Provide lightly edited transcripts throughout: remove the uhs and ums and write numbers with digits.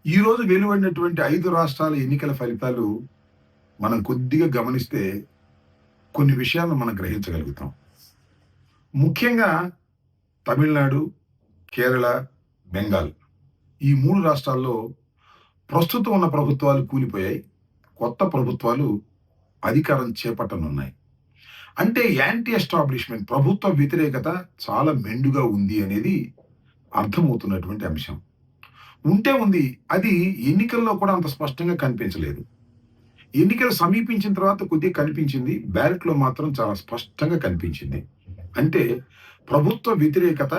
ఈరోజు వెలువడినటువంటి 5 రాష్ట్రాల ఎన్నికల ఫలితాలు మనం కొద్దిగా గమనిస్తే కొన్ని విషయాలను మనం గ్రహించగలుగుతాం. ముఖ్యంగా తమిళనాడు, కేరళ, బెంగాల్ ఈ 3 రాష్ట్రాల్లో ప్రస్తుతం ఉన్న ప్రభుత్వాలు కూలిపోయాయి. కొత్త ప్రభుత్వాలు అధికారం చేపట్టనున్నాయి. అంటే యాంటీ ఎస్టాబ్లిష్మెంట్ ప్రభుత్వ వ్యతిరేకత చాలా మెండుగా ఉంది అనేది అర్థమవుతున్నటువంటి అంశం. ఉంటే ఉంది. అది ఎన్నికల్లో కూడా అంత స్పష్టంగా కనిపించలేదు. ఎన్నికలు సమీపించిన తర్వాత కొద్దిగా కనిపించింది. బ్యాలెట్‌లో మాత్రం చాలా స్పష్టంగా కనిపించింది. అంటే ప్రభుత్వ వ్యతిరేకత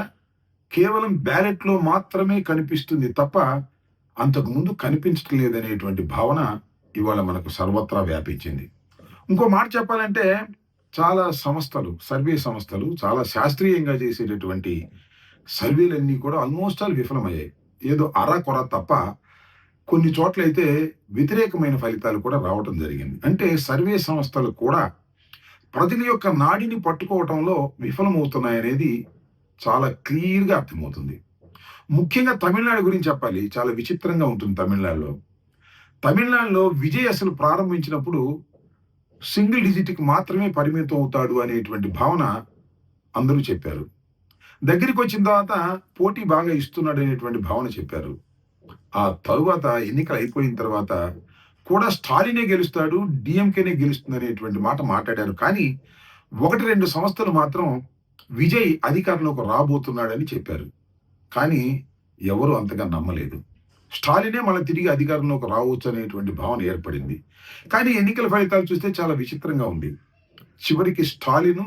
కేవలం బ్యాలెట్‌లో మాత్రమే కనిపిస్తుంది తప్ప, అంతకుముందు కనిపించటం లేదనేటువంటి భావన ఇవాళ మనకు సర్వత్రా వ్యాపించింది. ఇంకో మాట చెప్పాలంటే చాలా సంస్థలు, సర్వే సంస్థలు చాలా శాస్త్రీయంగా చేసేటటువంటి సర్వేలన్నీ కూడా ఆల్‌మోస్ట్ ఆల్ విఫలమయ్యాయి. ఏదో అరకొర తప్ప కొన్ని చోట్లయితే వ్యతిరేకమైన ఫలితాలు కూడా రావటం జరిగింది. అంటే సర్వే సంస్థలు కూడా ప్రజల యొక్క నాడిని పట్టుకోవటంలో విఫలమవుతున్నాయనేది చాలా క్లియర్‌గా అర్థమవుతుంది. ముఖ్యంగా తమిళనాడు గురించి చెప్పాలి. చాలా విచిత్రంగా ఉంటుంది తమిళనాడులో. తమిళనాడులో విజయ్ అసలు ప్రారంభించినప్పుడు సింగిల్ డిజిట్‌కి మాత్రమే పరిమితం అవుతాడు అనేటువంటి భావన అందరూ చెప్పారు. దగ్గరికొచ్చిన తర్వాత పోటీ బాగా ఇస్తున్నాడనేటువంటి భావన చెప్పారు. ఆ తరువాత ఎన్నికలు అయిపోయిన తర్వాత కూడా స్టాలినే గెలుస్తాడు, డీఎంకేనే గెలుస్తుందనేటువంటి మాట మాట్లాడారు. కానీ 1, 2 సంస్థలు మాత్రం విజయ్ అధికారంలోకి రాబోతున్నాడని చెప్పారు. కానీ ఎవరు అంతగా నమ్మలేదు. స్టాలినే మళ్ళీ తిరిగి అధికారంలోకి రావచ్చు అనేటువంటి భావన ఏర్పడింది. కానీ ఎన్నికల ఫలితాలు చూస్తే చాలా విచిత్రంగా ఉంది. చివరికి స్టాలిను,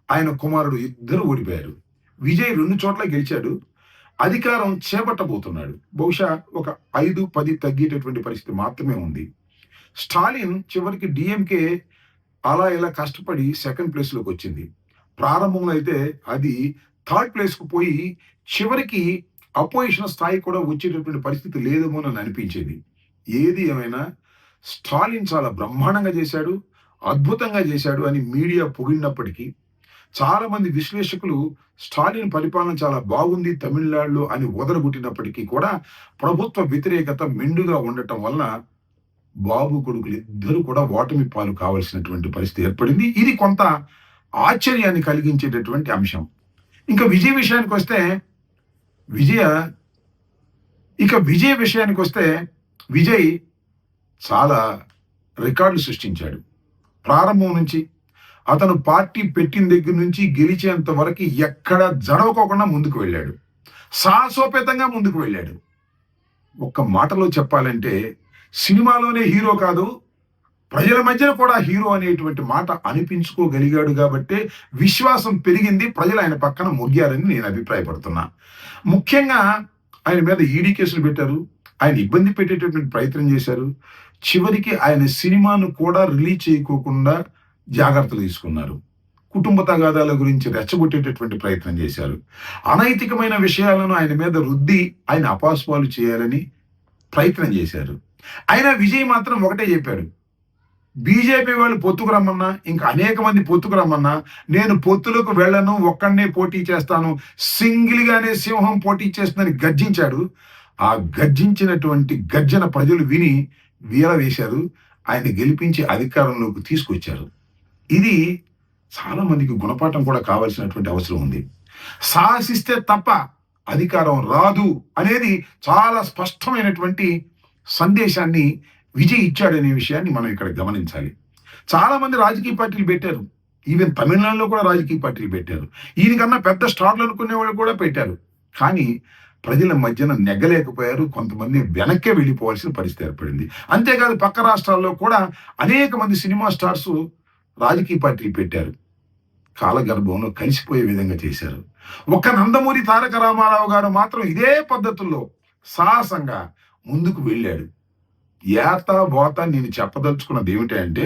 ఆయన కుమారుడు ఇద్దరు ఓడిపోయారు. విజయ్ 2 చోట్ల గెలిచాడు. అధికారం చేపట్టబోతున్నాడు. బహుశా ఒక 5, 10 తగ్గేటటువంటి పరిస్థితి మాత్రమే ఉంది. స్టాలిన్ చివరికి డీఎంకే అలా ఇలా కష్టపడి సెకండ్ ప్లేస్‌లోకి వచ్చింది. ప్రారంభంలో అయితే అది థర్డ్ ప్లేస్‌కి పోయి చివరికి అపోజిషన్ స్థాయి కూడా వచ్చేటటువంటి పరిస్థితి లేదేమోనని అనిపించేది. ఏది ఏమైనా స్టాలిన్ చాలా బ్రహ్మాండంగా చేశాడు, అద్భుతంగా చేశాడు అని మీడియా పొగిడినప్పటికీ, చాలామంది విశ్లేషకులు స్టాలిన్ పరిపాలన చాలా బాగుంది తమిళనాడులో అని ఊదరగొట్టినప్పటికీ కూడా ప్రభుత్వ వ్యతిరేకత మెండుగా ఉండటం వలన బాబు కొడుకులు ఇద్దరు కూడా ఓటమి పాలు కావాల్సినటువంటి పరిస్థితి ఏర్పడింది. ఇది కొంత ఆశ్చర్యాన్ని కలిగించేటటువంటి అంశం. ఇంకా విజయ్ విషయానికొస్తే విజయ విజయ్ విషయానికొస్తే విజయ్ చాలా రికార్డులు సృష్టించాడు. ప్రారంభం నుంచి అతను పార్టీ పెట్టిన దగ్గర నుంచి గెలిచేంత వరకు ఎక్కడ జడవకోకుండా ముందుకు వెళ్ళాడు. సాహసోపేతంగా ముందుకు వెళ్ళాడు. ఒక్క మాటలో చెప్పాలంటే సినిమాలోనే హీరో కాదు, ప్రజల మధ్యన కూడా హీరో అనేటువంటి మాట అనిపించుకోగలిగాడు కాబట్టే విశ్వాసం పెరిగింది. ప్రజలు ఆయన పక్కన మొగ్గారని నేను అభిప్రాయపడుతున్నా. ముఖ్యంగా ఆయన మీద ఈడీ కేసులు పెట్టారు. ఆయన ఇబ్బంది పెట్టేటటువంటి ప్రయత్నం చేశారు. చివరికి ఆయన సినిమాను కూడా రిలీజ్ చేయకోకుండా జాగ్రత్తలు తీసుకున్నారు. కుటుంబ తగాదాల గురించి రెచ్చగొట్టేటటువంటి ప్రయత్నం చేశారు. అనైతికమైన విషయాలను ఆయన మీద రుద్ది ఆయన అపహాస్యాలు చేయాలని ప్రయత్నం చేశారు. అయినా విజయ్ మాత్రం ఒకటే చెప్పాడు. బీజేపీ వాళ్ళు పొత్తుకు రమ్మన్నా, ఇంకా అనేక మంది పొత్తుకు రమ్మన్నా, నేను పొత్తులకు వెళ్ళను, ఒక్కడినే పోటీ చేస్తాను, సింగిల్గానే సింహం పోటీ చేస్తుందని గర్జించాడు. ఆ గర్జించినటువంటి గర్జన ప్రజలు విని వీర వేశారు. ఆయన గెలిపించి అధికారంలోకి తీసుకొచ్చారు. ఇది చాలా మందికి గుణపాఠం కూడా కావాల్సినటువంటి అవసరం ఉంది. సాహసిస్తే తప్ప అధికారం రాదు అనేది చాలా స్పష్టమైనటువంటి సందేశాన్ని విజయ్ ఇచ్చాడనే విషయాన్ని మనం ఇక్కడ గమనించాలి. చాలా మంది రాజకీయ పార్టీలు పెట్టారు. ఈవెన్ తమిళనాడులో కూడా రాజకీయ పార్టీలు పెట్టారు. ఈయనకన్నా పెద్ద స్టార్లు అనుకునే వాళ్ళు కూడా పెట్టారు. కానీ ప్రజల మధ్యన నెగ్గలేకపోయారు. కొంతమంది వెనక్కే వెళ్ళిపోవాల్సిన పరిస్థితి ఏర్పడింది. అంతేకాదు పక్క రాష్ట్రాల్లో కూడా అనేక మంది సినిమా స్టార్స్ రాజకీయ పార్టీలు పెట్టారు. కాలగర్భంలో కలిసిపోయే విధంగా చేశారు. ఒక్క నందమూరి తారక రామారావు గారు మాత్రం ఇదే పద్ధతుల్లో సాహసంగా ముందుకు వెళ్ళాడు. ఏత బోత నేను చెప్పదలుచుకున్నది ఏమిటంటే,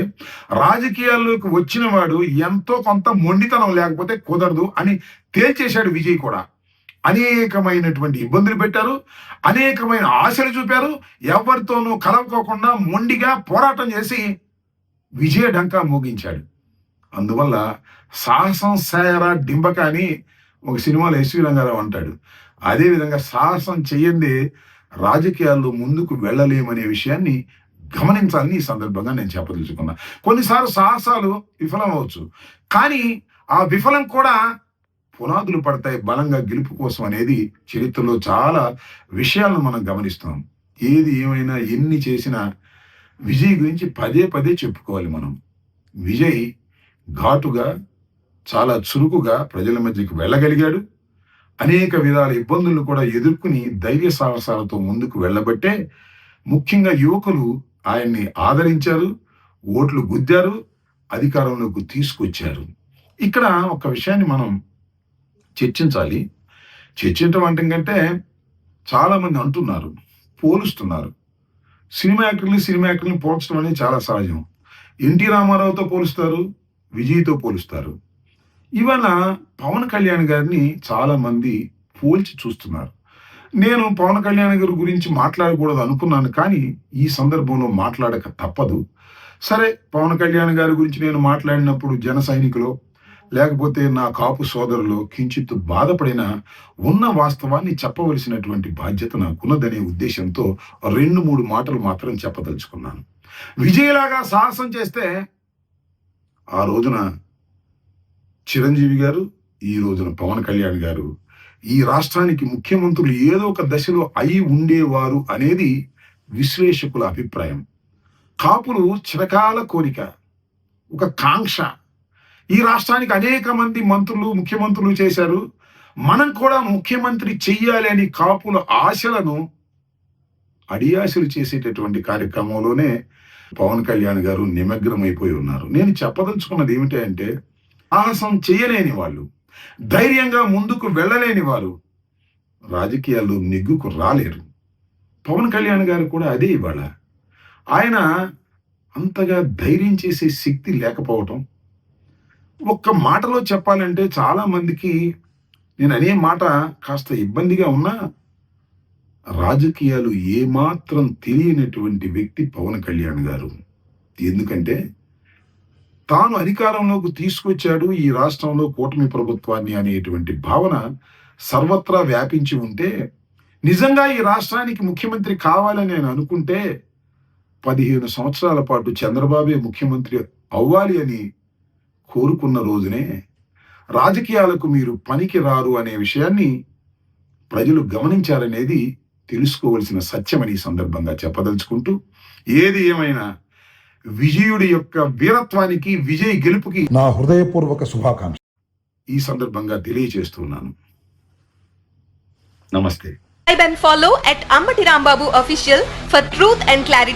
రాజకీయాల్లోకి వచ్చిన వాడు ఎంతో కొంత మొండితనం లేకపోతే కుదరదు అని తేల్చేశాడు విజయ్ కూడా. అనేకమైనటువంటి ఇబ్బందులు పెట్టారు, అనేకమైన ఆశలు చూపారు. ఎవరితోనూ కలవకోకుండా మొండిగా పోరాటం చేసి విజయ డంకా మోగించాడు. అందువల్ల సాహసం సేర డింబక అని ఒక సినిమాలో ఎస్వి రంగారావు అంటాడు. అదేవిధంగా సాహసం చెయ్యంది రాజకీయాల్లో ముందుకు వెళ్ళలేమనే విషయాన్ని గమనించాలని ఈ సందర్భంగా నేను చెప్పదలుచుకున్నా. కొన్నిసార్లు సాహసాలు విఫలం అవ్వచ్చు. కానీ ఆ విఫలం కూడా పునాదులు పడతాయి బలంగా గెలుపు కోసం అనేది చరిత్రలో చాలా విషయాలను మనం గమనిస్తున్నాం. ఏది ఏమైనా ఎన్ని చేసినా విజయ్ గురించి పదే పదే చెప్పుకోవాలి మనం. విజయ్ ఘాటుగా, చాలా చురుకుగా ప్రజల మధ్యకి వెళ్ళగలిగాడు. అనేక విధాల ఇబ్బందులను కూడా ఎదుర్కొని ధైర్య సాహసాలతో ముందుకు వెళ్ళబట్టే ముఖ్యంగా యువకులు ఆయన్ని ఆదరించారు, ఓట్లు గుద్దారు, అధికారంలోకి తీసుకొచ్చారు. ఇక్కడ ఒక విషయాన్ని మనం చర్చించాలి. చర్చించడం అంటే కంటే చాలామంది అంటున్నారు, పోలుస్తున్నారు. సినిమా యాక్టర్‌ని పోల్చడం అనేది చాలా సహజం. ఎన్టీ రామారావుతో పోలుస్తారు, విజయ్‌తో పోలుస్తారు. ఇవాళ పవన్ కళ్యాణ్ గారిని చాలామంది పోల్చి చూస్తున్నారు. నేను పవన్ కళ్యాణ్ గారి గురించి మాట్లాడకూడదు అనుకున్నాను. కానీ ఈ సందర్భంలో మాట్లాడక తప్పదు. సరే, పవన్ కళ్యాణ్ గారి గురించి నేను మాట్లాడినప్పుడు జన సైనికులో లేకపోతే నా కాపు సోదరులు కించిత్తు బాధపడిన ఉన్న వాస్తవాన్ని చెప్పవలసినటువంటి బాధ్యత నాకున్నదనే ఉద్దేశంతో 2-3 మాటలు మాత్రం చెప్పదలుచుకున్నాను. విజయలాగా సాహసం చేస్తే ఆ రోజున చిరంజీవి గారు, ఈ రోజున పవన్ కళ్యాణ్ గారు ఈ రాష్ట్రానికి ముఖ్యమంత్రులు ఏదో ఒక దశలో అయి ఉండేవారు అనేది విశ్లేషకుల అభిప్రాయం. కాపులు చిరకాల కోరిక, ఒక కాంక్ష. ఈ రాష్ట్రానికి అనేక మంది మంత్రులు, ముఖ్యమంత్రులు చేశారు. మనం కూడా ముఖ్యమంత్రి చెయ్యాలి అని కాపుల ఆశలను అడియాశలు చేసేటటువంటి కార్యక్రమంలోనే పవన్ కళ్యాణ్ గారు నిమగ్నమైపోయి ఉన్నారు. నేను చెప్పదలుచుకున్నది ఏమిటి అంటే, సాహసం చేయలేని వాళ్ళు, ధైర్యంగా ముందుకు వెళ్ళలేని వారు రాజకీయాల్లో నెగ్గుకు రాలేరు. పవన్ కళ్యాణ్ గారు కూడా అదే ఇవాళ. ఆయన అంతగా ధైర్యం చేసే శక్తి లేకపోవటం. ఒక్క మాటలో చెప్పాలంటే చాలా మందికి నేను అనే మాట కాస్త ఇబ్బందిగా ఉన్నా, రాజకీయాలు ఏమాత్రం తెలియనటువంటి వ్యక్తి పవన్ కళ్యాణ్ గారు. ఎందుకంటే తాను అధికారంలోకి తీసుకొచ్చాడు ఈ రాష్ట్రంలో కూటమి ప్రభుత్వాన్ని అనేటువంటి భావన సర్వత్రా వ్యాపించి ఉంటే, నిజంగా ఈ రాష్ట్రానికి ముఖ్యమంత్రి కావాలని నేను అనుకుంటే 15 సంవత్సరాల పాటు చంద్రబాబే ముఖ్యమంత్రి అవ్వాలి అని కోరుకున్న రోజునే రాజకీయాలకు మీరు పనికి రారు అనే విషయాన్ని ప్రజలు గమనించారనేది తెలుసుకోవలసిన సత్యమని ఈ సందర్భంగా చెప్పదలుచుకుంటూ, ఏది ఏమైనా విజయుడి యొక్క వీరత్వానికి, విజయ్ గెలుపుకి నా హృదయపూర్వక శుభాకాంక్ష ఈ సందర్భంగా తెలియజేస్తున్నాను. నమస్తే. Subscribe and follow at Ambati Rambabu Official for truth and clarity.